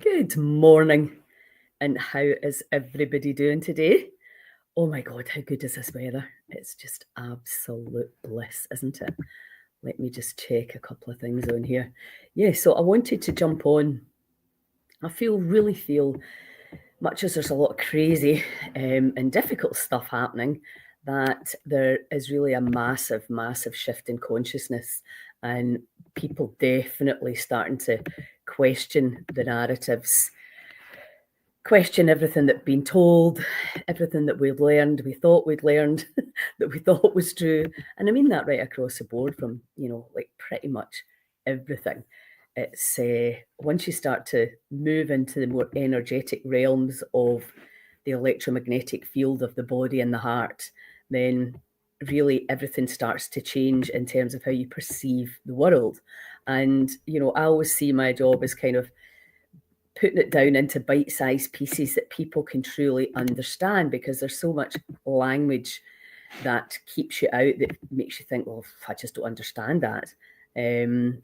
Good morning, and how is everybody doing today? Oh my God, how good is this weather? It's just absolute bliss, isn't it? Let me just check a couple of things on here. Yeah, so I wanted to jump on. Really feel, much as there's a lot of crazy and difficult stuff happening, that there is really a massive, massive shift in consciousness, and people definitely starting to question the narratives, question everything that's been told, everything that we've learned, we thought we'd learned, that we thought was true. And I mean that right across the board from, like pretty much everything. It's once you start to move into the more energetic realms of the electromagnetic field of the body and the heart, then really everything starts to change in terms of how you perceive the world. And, I always see my job as kind of putting it down into bite-sized pieces that people can truly understand, because there's so much language that keeps you out, that makes you think, well, I just don't understand that. And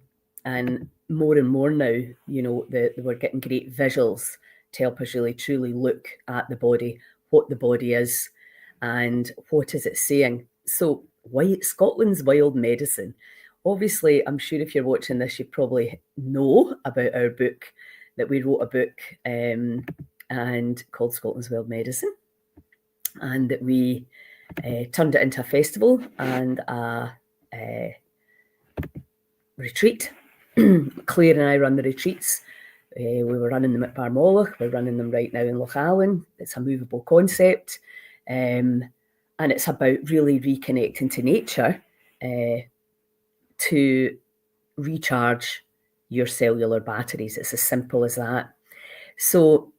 more now, we're getting great visuals to help us really truly look at the body, what the body is, and what is it saying. So Scotland's wild medicine. Obviously, I'm sure if you're watching this, you probably know about our book, that we wrote a book and called Scotland's Wild Medicine, and that we turned it into a festival and a retreat. Claire and I run the retreats. We were running them at Barmolach. We're running them right now in Loch Allen. It's a movable concept. And it's about really reconnecting to nature to recharge your cellular batteries. It's as simple as that. So,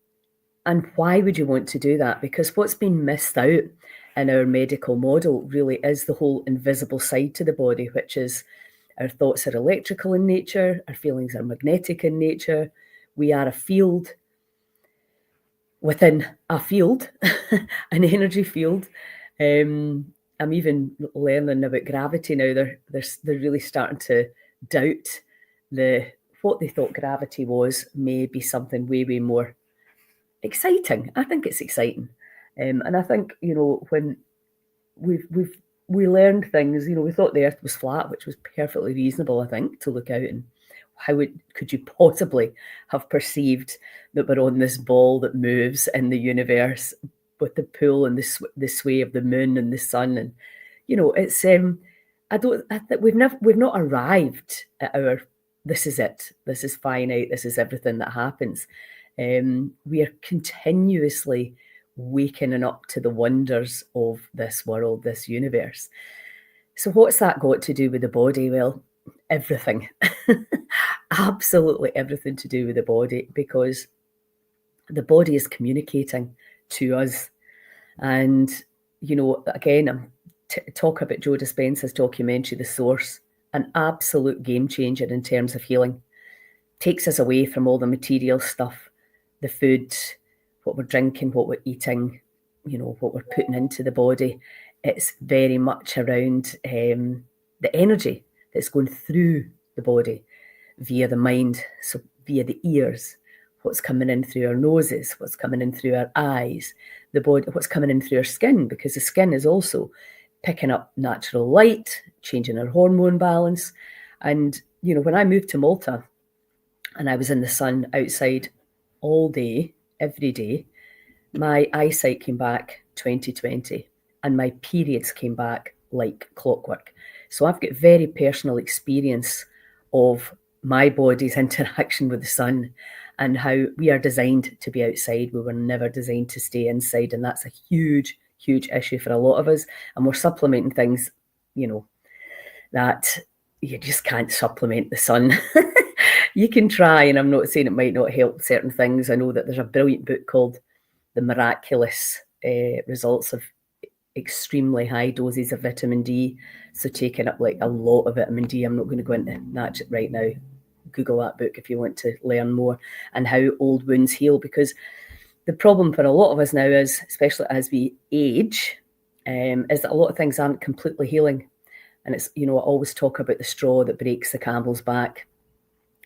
and why would you want to do that? Because what's been missed out in our medical model really is the whole invisible side to the body, which is our thoughts are electrical in nature, our feelings are magnetic in nature. We are a field within a field, an energy field. I'm even learning about gravity now. They're really starting to doubt what they thought gravity was may be something way, way more exciting. I think it's exciting. And I think, when we learned things, we thought the earth was flat, which was perfectly reasonable, I think, to look out and how could you possibly have perceived that we're on this ball that moves in the universe with the pull and the sway of the moon and the sun. And, it's, we've not arrived at this is it, this is finite, this is everything that happens. We are continuously waking up to the wonders of this world, this universe. So what's that got to do with the body? Well, everything. Absolutely everything to do with the body, because the body is communicating to us. And, again, I'm talk about Joe Dispenza's documentary, The Source, an absolute game changer in terms of healing. Takes us away from all the material stuff, the food, what we're drinking, what we're eating, what we're putting into the body. It's very much around the energy that's going through the body via the mind, so via the ears, what's coming in through our noses, what's coming in through our eyes, the body, what's coming in through our skin, because the skin is also picking up natural light, changing our hormone balance. And, when I moved to Malta and I was in the sun outside all day, every day, my eyesight came back 20/20 and my periods came back like clockwork. So I've got very personal experience of my body's interaction with the sun and how we are designed to be outside. We were never designed to stay inside. And that's a huge, huge issue for a lot of us. And we're supplementing things, that you just can't supplement the sun. You can try, and I'm not saying it might not help certain things. I know that there's a brilliant book called The Miraculous Results of Extremely High Doses of Vitamin D. So taking up like a lot of vitamin D. I'm not going to go into that right now. Google that book if you want to learn more, and how old wounds heal. Because the problem for a lot of us now is, especially as we age, is that a lot of things aren't completely healing. And it's, I always talk about the straw that breaks the camel's back.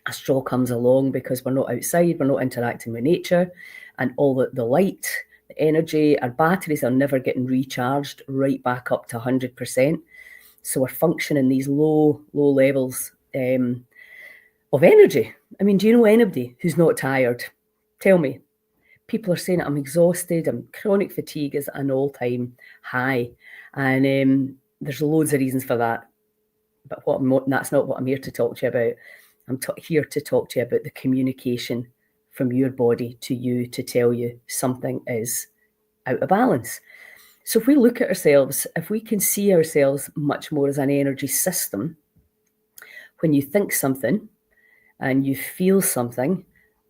a straw comes along because we're not outside, we're not interacting with nature, and all the light, the energy, our batteries are never getting recharged right back up to 100%. So we're functioning these low levels of energy. I mean, do you know anybody who's not tired? Tell me. People are saying I'm exhausted, chronic fatigue is at an all-time high. And there's loads of reasons for that. But that's not what I'm here to talk to you about. I'm here to talk to you about the communication from your body to you to tell you something is out of balance. So if we look at ourselves, if we can see ourselves much more as an energy system, when you think something and you feel something,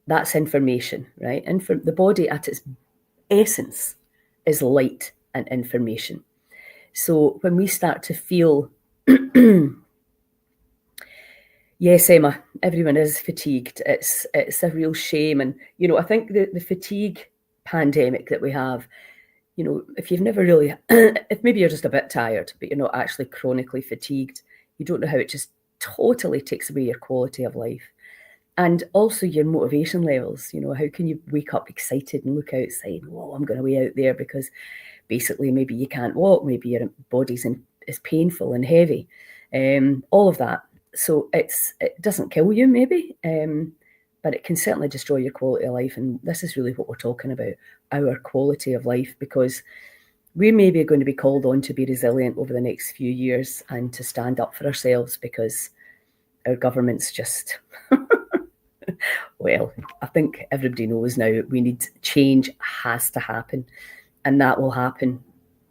that's information, right? And for the body at its essence is light and information. So when we start to feel, yes, Emma, everyone is fatigued. It's a real shame. And, I think the fatigue pandemic that we have, if you've never really, if maybe you're just a bit tired, but you're not actually chronically fatigued, you don't know how it just totally takes away your quality of life. And also your motivation levels. How can you wake up excited and look outside? Whoa, I'm going to be out there, because basically maybe you can't walk, maybe your body's is painful and heavy, all of that. So it doesn't kill you maybe, but it can certainly destroy your quality of life. And this is really what we're talking about, our quality of life, because we maybe are going to be called on to be resilient over the next few years and to stand up for ourselves, because our government's just... Well, I think everybody knows now we need change, has to happen. And that will happen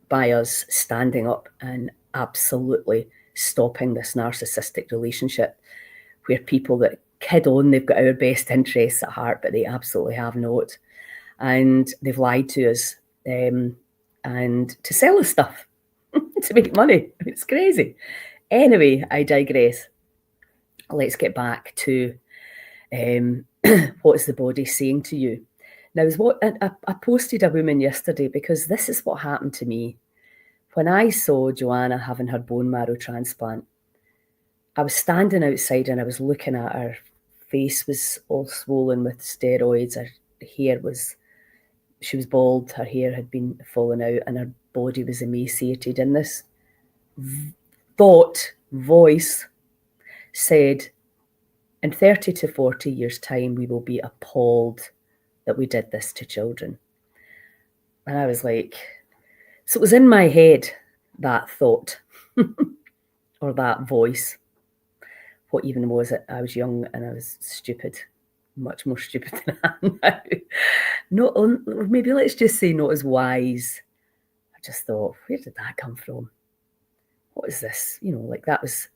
by us standing up and absolutely stopping this narcissistic relationship where people that kid on they've got our best interests at heart, but they absolutely have not. And they've lied to us and to sell us stuff to make money. It's crazy. Anyway, I digress. Let's get back to what is the body saying to you? Now, I posted a woman yesterday, because this is what happened to me. When I saw Joanna having her bone marrow transplant, I was standing outside and I was looking at her. Face was all swollen with steroids. Her hair she was bald, her hair had been falling out, and her body was emaciated. And this voice said, in 30 to 40 years' time, we will be appalled that we did this to children. And I was like, so it was in my head, that thought, or that voice. What even was it? I was young and I was stupid, much more stupid than I am now. Maybe let's just say not as wise. I just thought, where did that come from? What is this? That was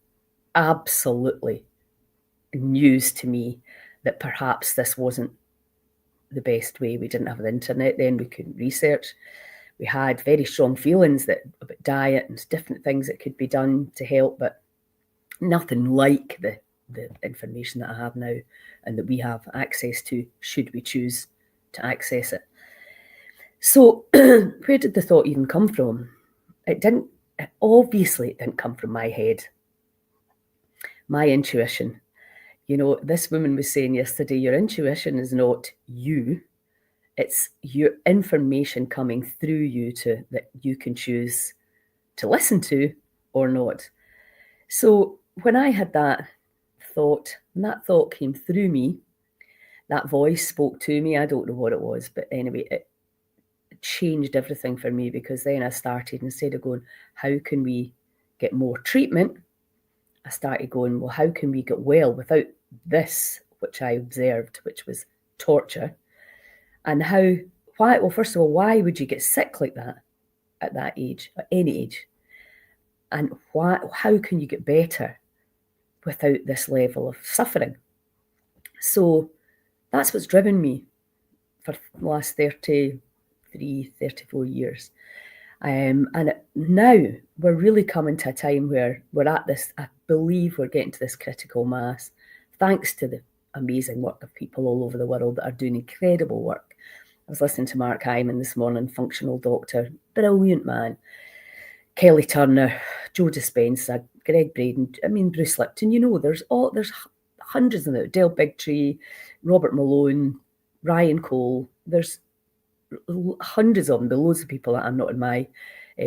absolutely news to me, that perhaps this wasn't the best way. We didn't have the internet then, we couldn't research. We had very strong feelings about diet and different things that could be done to help, but nothing like the information that I have now and that we have access to, should we choose to access it. So where did the thought even come from? Obviously it didn't come from my head. My intuition. This woman was saying yesterday, your intuition is not you. It's your information coming through you that you can choose to listen to or not. So when I had that thought, and that thought came through me, that voice spoke to me. I don't know what it was, but anyway, it changed everything for me, because then I started, instead of going, how can we get more treatment? I started going, well, how can we get well without this, which I observed, which was torture? And why? Well, first of all, why would you get sick like that at that age, at any age? And how can you get better without this level of suffering? So that's what's driven me for the last 33, 34 years. And now we're really coming to a time where we're at this, I believe we're getting to this critical mass, thanks to the amazing work of people all over the world that are doing incredible work. I was listening to Mark Hyman this morning, functional doctor, brilliant man. Kelly Turner, Joe Dispenza, Greg Braden, Bruce Lipton. There's hundreds of them, Dale Bigtree, Robert Malone, Ryan Cole. There's hundreds of them, but loads of people that are not in my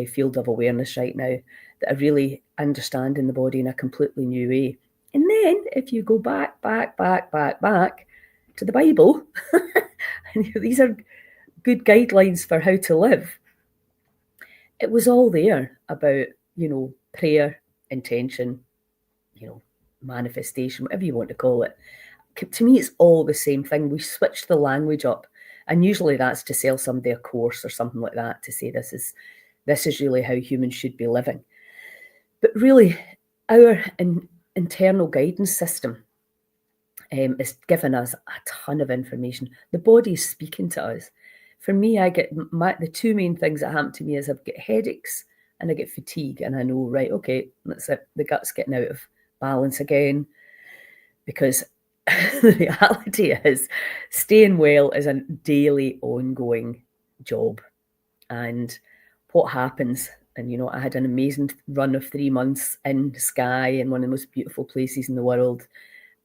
field of awareness right now that are really understanding the body in a completely new way. And then if you go back to the Bible, and these are good guidelines for how to live, it was all there about, prayer, intention, manifestation, whatever you want to call it. To me, it's all the same thing. We switched the language up, and usually that's to sell somebody a course or something like that, to say this is really how humans should be living. But really, our internal guidance system is giving us a ton of information. The body is speaking to us. For me, I get the two main things that happen to me is I get headaches and I get fatigue, and I know, right, okay, that's it. The gut's getting out of balance again, because the reality is staying well is a daily ongoing job. And what happens, and I had an amazing run of 3 months in Skye, in one of the most beautiful places in the world.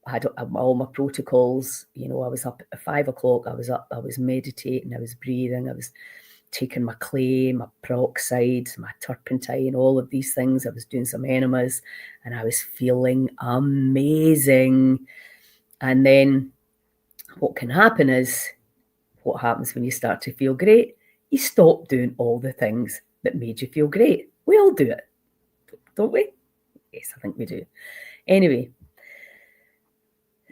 I had all my protocols. I was up at 5 o'clock. I was meditating, I was breathing, I was taking my clay, my peroxide, my turpentine, all of these things. I was doing some enemas, and I was feeling amazing. And then what can happen is, what happens when you start to feel great? You stop doing all the things that made you feel great. We all do it, don't we? Yes, I think we do. Anyway,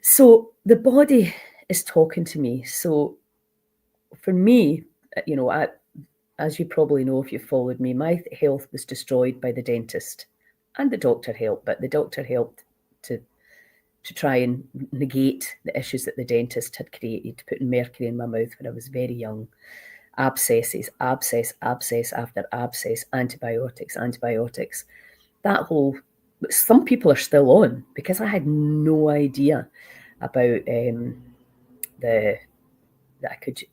so the body is talking to me. So for me, as you probably know if you've followed me, my health was destroyed by the dentist, and the doctor helped, but the doctor helped to try and negate the issues that the dentist had created, putting mercury in my mouth when I was very young. Abscess after abscess, antibiotics. That whole, some people are still on, because I had no idea about that I could,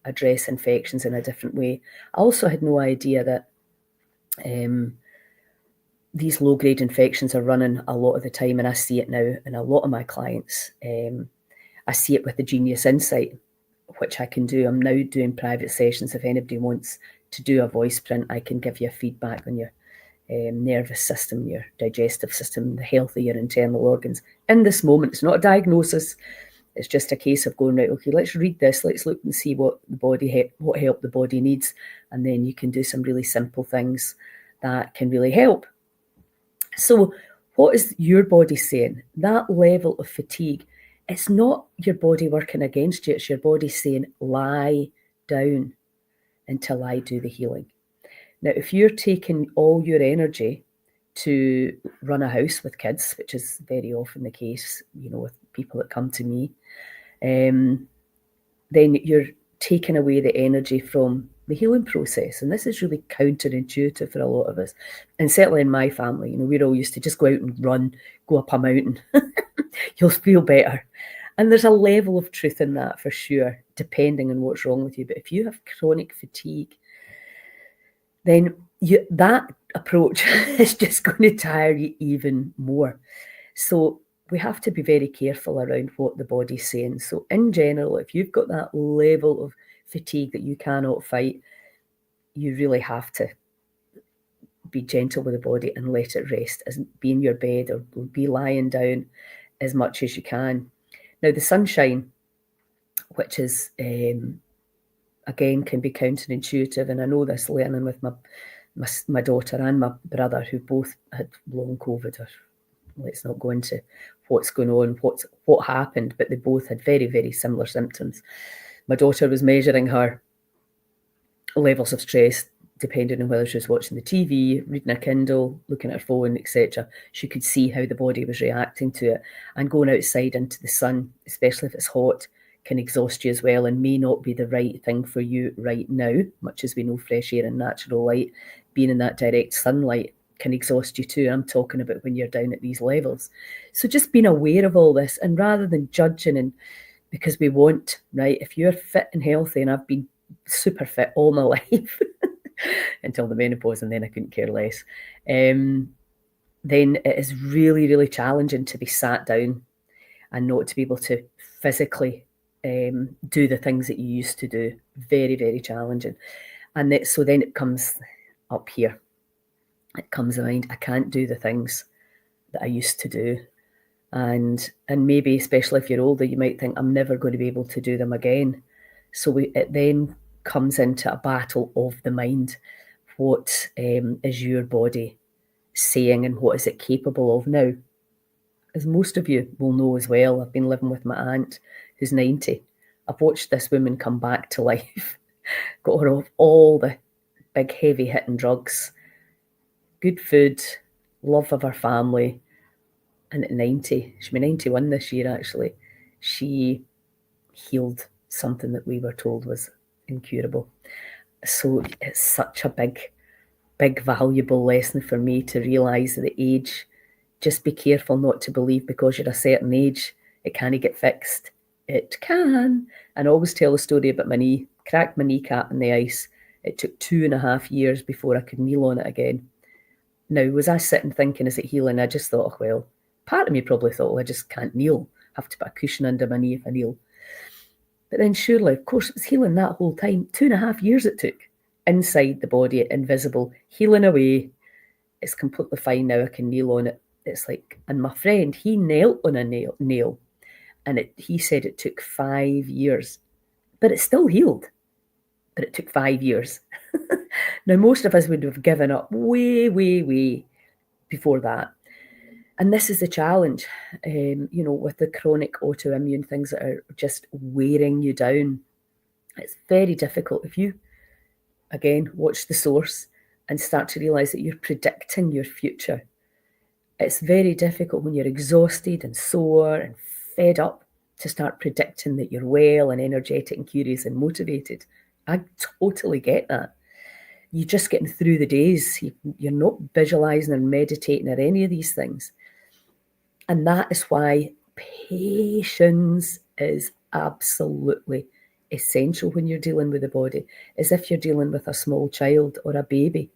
address infections in a different way. I also had no idea that these low-grade infections are running a lot of the time, and I see it now in a lot of my clients. I see it with the Genius Insight, which I can do. I'm now doing private sessions. If anybody wants to do a voice print, I can give you feedback on your nervous system, your digestive system, the health of your internal organs. In this moment, it's not a diagnosis. It's just a case of going, right, okay, let's read this. Let's look and see what help the body needs. And then you can do some really simple things that can really help. So what is your body saying? That level of fatigue, it's not your body working against you. It's your body saying, lie down until I do the healing. Now, if you're taking all your energy to run a house with kids, which is very often the case, with people that come to me, then you're taking away the energy from the healing process. And this is really counterintuitive for a lot of us. And certainly in my family, we're all used to just go out and run, go up a mountain. You'll feel better. And there's a level of truth in that for sure, depending on what's wrong with you. But if you have chronic fatigue, then that approach is just going to tire you even more. So we have to be very careful around what the body's saying. So in general, if you've got that level of fatigue that you cannot fight, you really have to be gentle with the body and let it rest. Be in your bed or be lying down as much as you can. Now, the sunshine, which is, again, can be counterintuitive, and I know this learning with my daughter and my brother, who both had long COVID. Or let's not go into what's going on, what happened, but they both had very, very similar symptoms. My daughter was measuring her levels of stress depending on whether she was watching the TV, reading her Kindle, looking at her phone, etc. She could see how the body was reacting to it. And going outside into the sun, especially if it's hot, can exhaust you as well, and may not be the right thing for you right now. Much as we know, fresh air and natural light, being in that direct sunlight can exhaust you too. I'm talking about when you're down at these levels. So just being aware of all this, and rather than judging, and because we want, right, if you're fit and healthy, and I've been super fit all my life until the menopause, and then I couldn't care less, then it is really, really challenging to be sat down and not to be able to physically do the things that you used to do. Very, very challenging. And so then it comes up here. It comes to mind, I can't do the things that I used to do. And maybe, especially if you're older, you might think, I'm never going to be able to do them again. So it then comes into a battle of the mind. What is your body saying, and what is it capable of now? As most of you will know as well, I've been living with my aunt who's 90. I've watched this woman come back to life, got her off all the big heavy hitting drugs, good food, love of her family. And at 90, she'll be 91 this year actually, she healed something that we were told was incurable. So it's such a big, valuable lesson for me to realise that age, just be careful not to believe because you're a certain age, it can't get fixed. It can. And I always tell a story about my knee, cracked my kneecap in the ice. It took 2.5 years before I could kneel on it again. Now, was I sitting thinking, is it healing? I just thought, well, part of me probably thought, well, I just can't kneel. I have to put a cushion under my knee if I kneel. But then surely, of course, it was healing that whole time. 2.5 years it took. Inside the body, invisible, healing away. It's completely fine now. I can kneel on it. It's like, and my friend, he knelt on a nail, and he said it took 5 years. But it still healed. But it took 5 years. Now, most of us would have given up way, way, way before that. And this is the challenge, with the chronic autoimmune things that are just wearing you down. It's very difficult. If you, again, watch the source and start to realise that you're predicting your future, it's very difficult when you're exhausted and sore and fed up to start predicting that you're well and energetic and curious and motivated. I totally get that. You're just getting through the days. You're not visualising or meditating or any of these things. And that is why patience is absolutely essential when you're dealing with the body, as if you're dealing with a small child or a baby.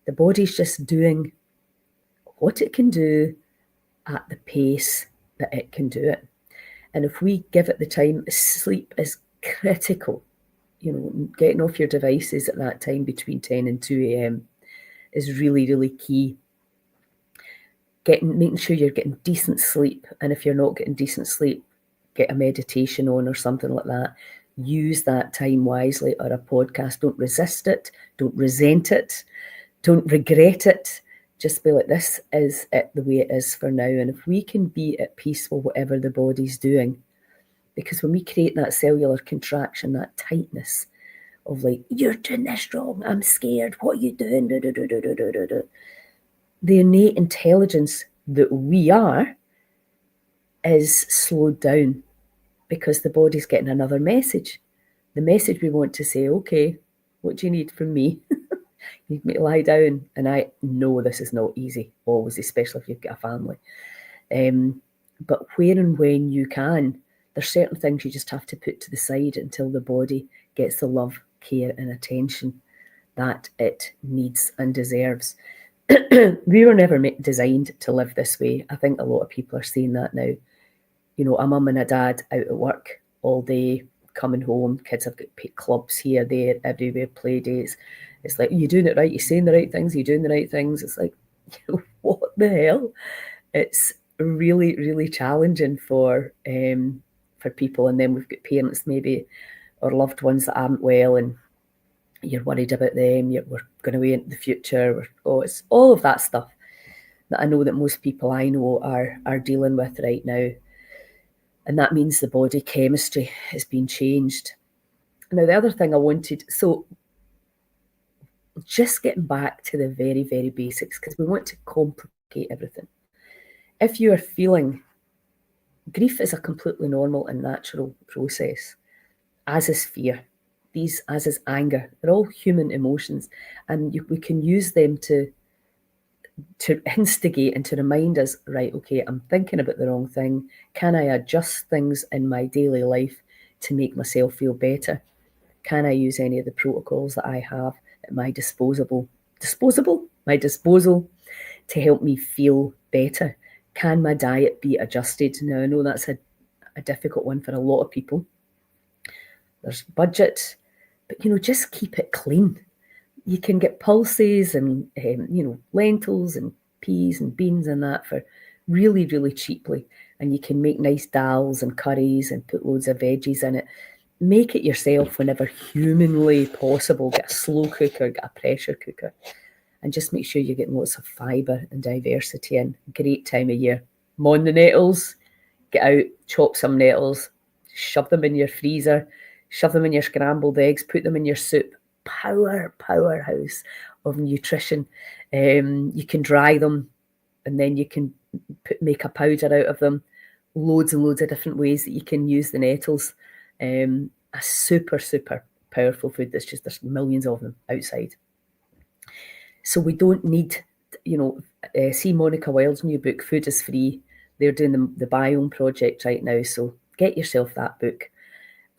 The body's just doing what it can do at the pace that it can do it. And if we give it the time, sleep is critical. Getting off your devices at that time between 10 and 2 a.m. is really, really key. Making sure you're getting decent sleep. And if you're not getting decent sleep, get a meditation on or something like that. Use that time wisely, or a podcast. Don't resist it. Don't resent it. Don't regret it. Just be like, this is it the way it is for now. And if we can be at peace with whatever the body's doing, because when we create that cellular contraction, that tightness of like, you're doing this wrong, I'm scared, what are you doing? The innate intelligence that we are is slowed down because the body's getting another message. The message we want to say, okay, what do you need from me? You need me to lie down. And I know this is not easy, always, especially if you've got a family. But where and when you can, there's certain things you just have to put to the side until the body gets the love, care and attention that it needs and deserves. We were never designed to live this way. I think a lot of people are saying that now. A mum and a dad out at work all day, coming home, kids have got clubs here, there, everywhere, play dates. It's like, are you doing it right? Are you saying the right things? Are you doing the right things? It's like, what the hell? It's really, really challenging for people. And then we've got parents maybe, or loved ones that aren't well, and you're worried about them. We're going away into the future. It's all of that stuff that I know that most people I know are dealing with right now. And that means the body chemistry has been changed. Now, the other thing I wanted, so just getting back to the very, very basics, because we want to complicate everything. If you are feeling, grief is a completely normal and natural process, as is fear. As is anger. They're all human emotions, and we can use them to instigate and to remind us, right, okay, I'm thinking about the wrong thing. Can I adjust things in my daily life to make myself feel better? Can I use any of the protocols that I have at my disposal to help me feel better? Can my diet be adjusted? Now, I know that's a difficult one for a lot of people. There's budget, but, just keep it clean. You can get pulses and, lentils and peas and beans and that for really, really cheaply. And you can make nice dals and curries and put loads of veggies in it. Make it yourself whenever humanly possible. Get a slow cooker, get a pressure cooker, and just make sure you're getting lots of fibre and diversity in. Great time of year. Mon the nettles, get out, chop some nettles, shove them in your freezer, shove them in your scrambled eggs, put them in your soup. Powerhouse of nutrition. You can dry them, and then you can make a powder out of them. Loads and loads of different ways that you can use the nettles. A super, super powerful food there's millions of them outside. So we don't need, see Monica Wilde's new book, Food is Free. They're doing the Biome Project right now, so get yourself that book.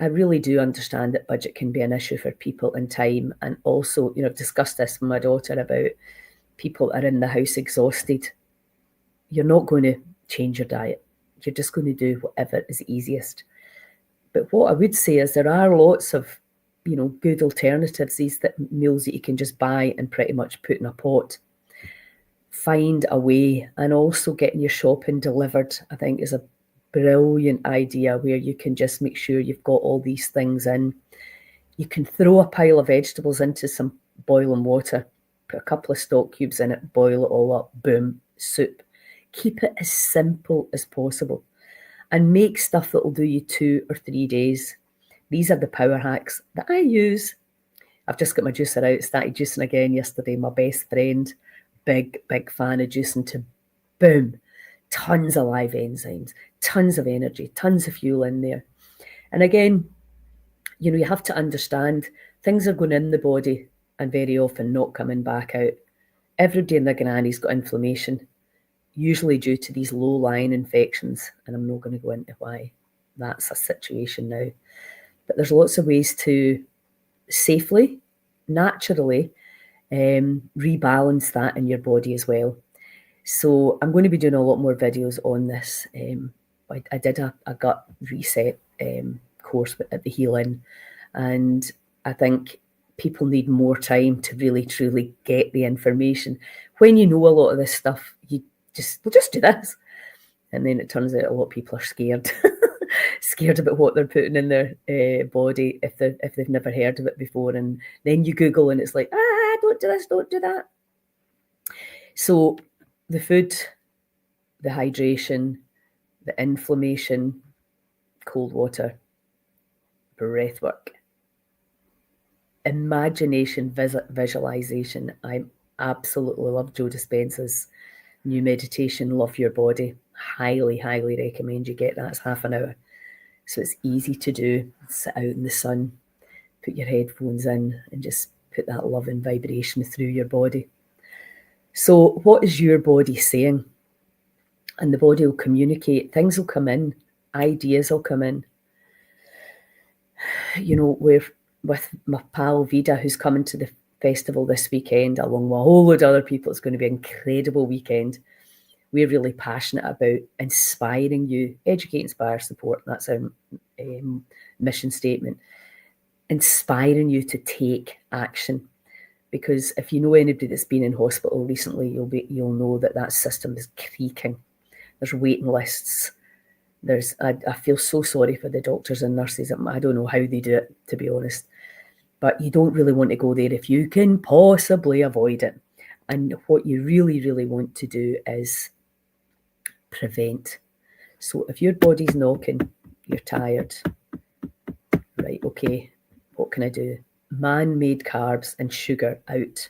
I really do understand that budget can be an issue for people and time. And also, I've discussed this with my daughter about people are in the house exhausted. You're not going to change your diet. You're just going to do whatever is easiest. But what I would say is there are lots of, good alternatives, these meals that you can just buy and pretty much put in a pot. Find a way, and also getting your shopping delivered, I think, is a brilliant idea where you can just make sure you've got all these things in. You can throw a pile of vegetables into some boiling water, put a couple of stock cubes in it, boil it all up, boom, soup. Keep it as simple as possible and make stuff that will do you 2 or 3 days. These are the power hacks that I use. I've just got my juicer out, started juicing again yesterday. My best friend, big fan of juicing, to boom, tons of live enzymes, tons of energy, tons of fuel in there. And again, you have to understand things are going in the body and very often not coming back out. Everybody and their granny's got inflammation, usually due to these low-lying infections, and I'm not going to go into why that's a situation now. But there's lots of ways to safely, naturally rebalance that in your body as well. So I'm going to be doing a lot more videos on this. I did a gut reset course at the Heal In, and I think people need more time to really truly get the information. When you know a lot of this stuff, we'll just do this. And then it turns out a lot of people are scared. Scared about what they're putting in their body if they've never heard of it before. And then you Google and it's like, don't do this, don't do that. So the food, the hydration, the inflammation, cold water, breath work, imagination, visualization. I absolutely love Joe Dispenza's new meditation, Love Your Body. Highly, highly recommend you get that. It's half an hour. So it's easy to do. Sit out in the sun, put your headphones in and just put that love and vibration through your body. So what is your body saying? And the body will communicate. Things will come in. Ideas will come in. We're with my pal Vida, who's coming to the festival this weekend, along with a whole load of other people. It's going to be an incredible weekend. We're really passionate about inspiring you, educate, inspire, support. That's our mission statement. Inspiring you to take action. Because if you know anybody that's been in hospital recently, you'll know that system is creaking. There's waiting lists. I feel so sorry for the doctors and nurses. I don't know how they do it, to be honest. But you don't really want to go there if you can possibly avoid it. And what you really, really want to do is prevent. So if your body's knocking, you're tired, right, okay, what can I do? Man-made carbs and sugar out.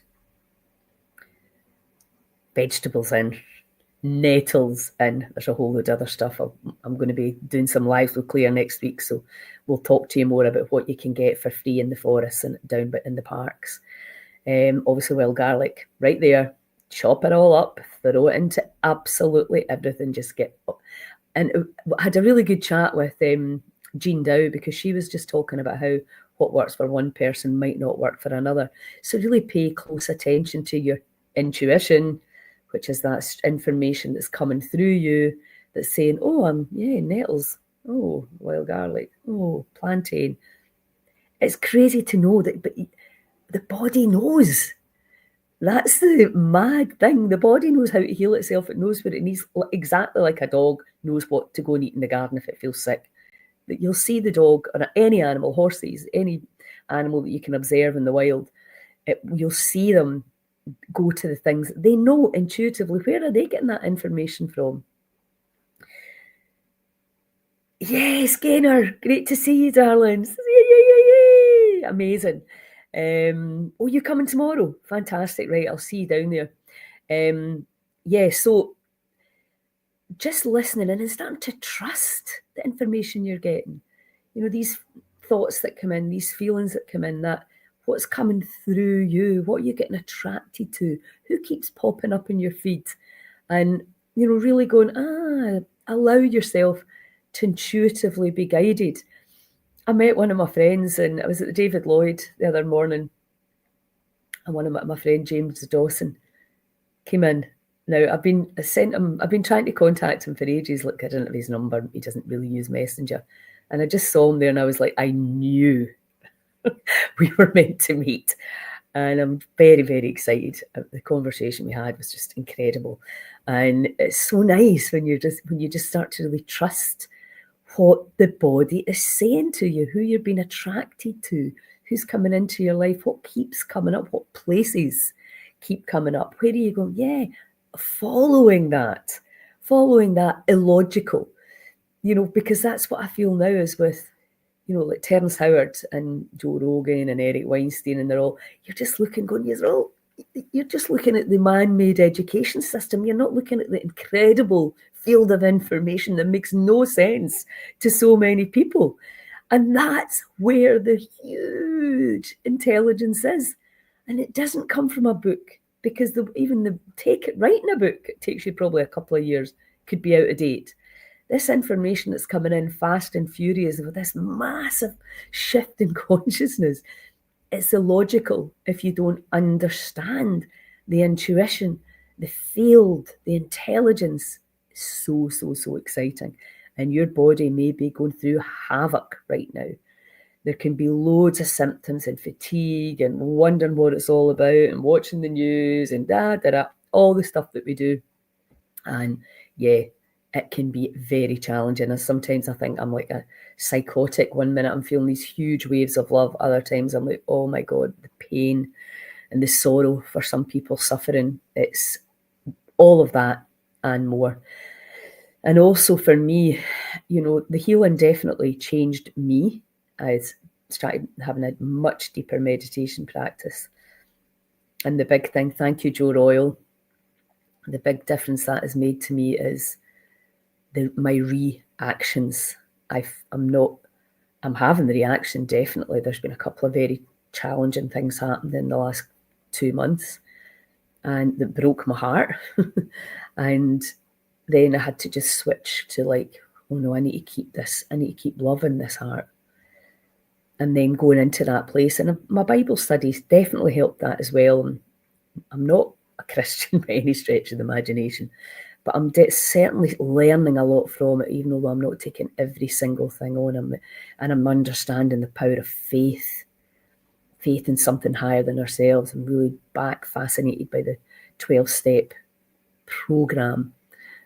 Vegetables in. Nettles in. There's a whole load of other stuff. I'm going to be doing some lives with Claire next week, so we'll talk to you more about what you can get for free in the forests and down in the parks. Obviously, wild garlic, right there. Chop it all up, throw it into absolutely everything. Just get up. And I had a really good chat with Jean Dow, because she was just talking about how what works for one person might not work for another. So really pay close attention to your intuition which is that information that's coming through you that's saying, oh, nettles, oh, wild garlic, oh, plantain. It's crazy to know that, but the body knows. That's the mad thing. The body knows how to heal itself. It knows what it needs, exactly like a dog knows what to go and eat in the garden if it feels sick. That you'll see the dog, or any animal, horses, any animal that you can observe in the wild, you'll see them go to the things they know intuitively. Where are they getting that information from? Yes, Gaynor, great to see you, darlings. Yay. Amazing. Oh, you coming tomorrow? Fantastic. Right, I'll see you down there. So just listening in and starting to trust the information you're getting. You know, these thoughts that come in, these feelings that come in, that what's coming through you, what you're getting attracted to, who keeps popping up in your feed. And, you know, really going, allow yourself to intuitively be guided. I met one of my friends, and I was at the David Lloyd the other morning, and one of my friend James Dawson came in. Now, I've been trying to contact him for ages. Look, I didn't have his number. He doesn't really use Messenger. And I just saw him there, and I was like, I knew we were meant to meet. And I'm very, very excited. The conversation we had was just incredible. And it's so nice when you just start to really trust what the body is saying to you, who you're being attracted to, who's coming into your life, what keeps coming up, what places keep coming up. Where are you going? Yeah, following that illogical, you know, because that's what I feel now is with, you know, like Terence Howard and Joe Rogan and Eric Weinstein, and you're just looking, going, you're just looking at the man-made education system. You're not looking at the incredible field of information that makes no sense to so many people. And that's where the huge intelligence is. And it doesn't come from a book, because writing a book, it takes you probably a couple of years, could be out of date. This information that's coming in fast and furious with this massive shift in consciousness, it's illogical if you don't understand the intuition, the field, the intelligence. So exciting. And your body may be going through havoc right now. There can be loads of symptoms and fatigue and wondering what it's all about and watching the news and all the stuff that we do. And yeah, it can be very challenging. And sometimes I think I'm like a psychotic. 1 minute I'm feeling these huge waves of love. Other times I'm like, oh my God, the pain and the sorrow for some people suffering. It's all of that and more. And also for me, you know, the healing definitely changed me. I started having a much deeper meditation practice. And the big thing, thank you, Joe Royal, the big difference that has made to me is my reactions. I'm having the reaction, definitely. There's been a couple of very challenging things happened in the last 2 months, and that broke my heart. And then I had to just switch to like, oh no, I need to keep this. I need to keep loving this heart. And then going into that place. And my Bible studies definitely helped that as well. And I'm not a Christian by any stretch of the imagination, but I'm certainly learning a lot from it, even though I'm not taking every single thing on. And I'm understanding the power of faith in something higher than ourselves. I'm really fascinated by the 12-step program.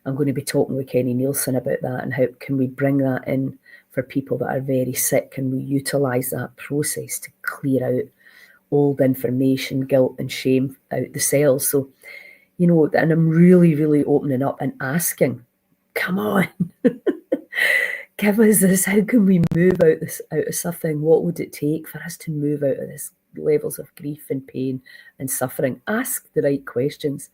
I'm going to be talking with Kenny Nielsen about that, and how can we bring that in for people that are very sick. Can we utilise that process to clear out old information, guilt and shame out the cells? So, you know, and I'm really, really opening up and asking, come on, give us this. How can we move out of suffering? What would it take for us to move out of this levels of grief and pain and suffering? Ask the right questions.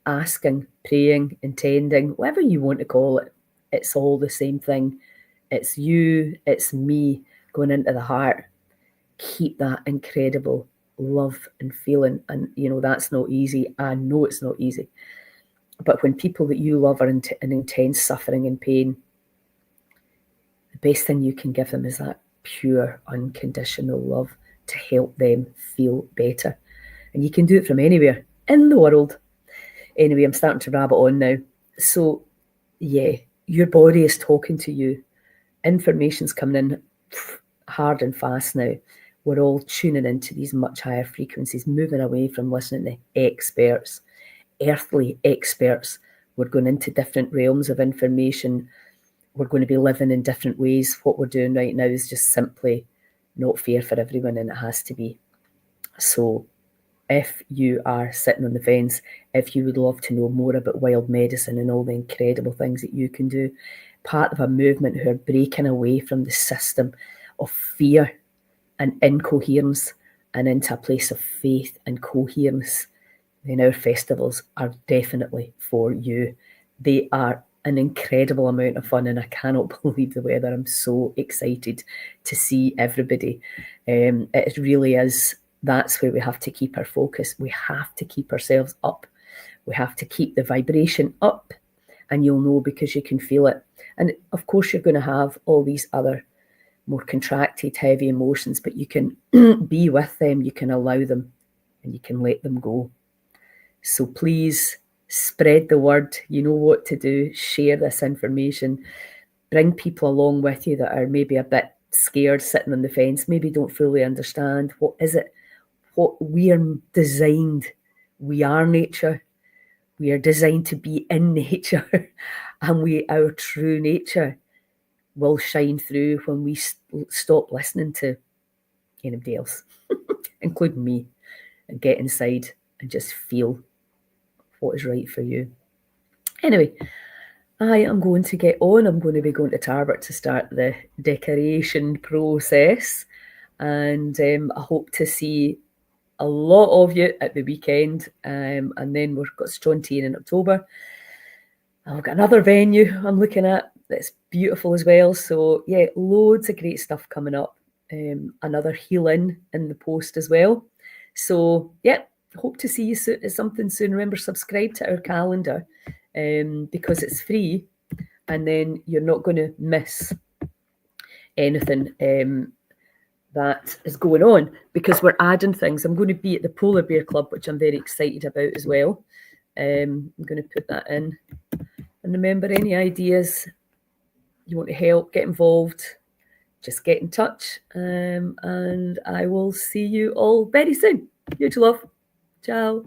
Asking, praying, intending, whatever you want to call it, it's all the same thing. It's you, it's me going into the heart. Keep that incredible love and feeling. And, you know, that's not easy. I know it's not easy. But when people that you love are in intense suffering and pain, the best thing you can give them is that pure, unconditional love to help them feel better. And you can do it from anywhere in the world. Anyway, I'm starting to rabbit on now. So, yeah, your body is talking to you. Information's coming in hard and fast now. We're all tuning into these much higher frequencies, moving away from listening to experts, earthly experts. We're going into different realms of information. We're going to be living in different ways. What we're doing right now is just simply not fair for everyone, and it has to be. So if you are sitting on the fence, if you would love to know more about wild medicine and all the incredible things that you can do, part of a movement who are breaking away from the system of fear and incoherence and into a place of faith and coherence, then our festivals are definitely for you. They are an incredible amount of fun, and I cannot believe the weather. I'm so excited to see everybody. It really is. That's where we have to keep our focus. We have to keep ourselves up. We have to keep the vibration up, and you'll know because you can feel it. And of course, you're going to have all these other more contracted, heavy emotions, but you can be with them, you can allow them, and you can let them go. So please spread the word. You know what to do. Share this information. Bring people along with you that are maybe a bit scared, sitting on the fence, maybe don't fully understand. What is it? What we are designed. We are nature. We are designed to be in nature. And our true nature will shine through when we stop listening to anybody else, including me, and get inside and just feel what is right for you. Anyway, I am going to get on. I'm going to be going to Tarbert to start the decoration process, and I hope to see a lot of you at the weekend, and then we've got Strontian in October. I've got another venue I'm looking at that's beautiful as well. So yeah, loads of great stuff coming up. Another heal-in the post as well. So yeah, hope to see you at something soon. Remember, subscribe to our calendar because it's free, and then you're not going to miss anything that is going on, because we're adding things. I'm going to be at the Polar Bear Club, which I'm very excited about as well. I'm going to put that in. And remember, any ideas, you want to help, get involved, just get in touch. And I will see you all very soon. Huge love. Ciao.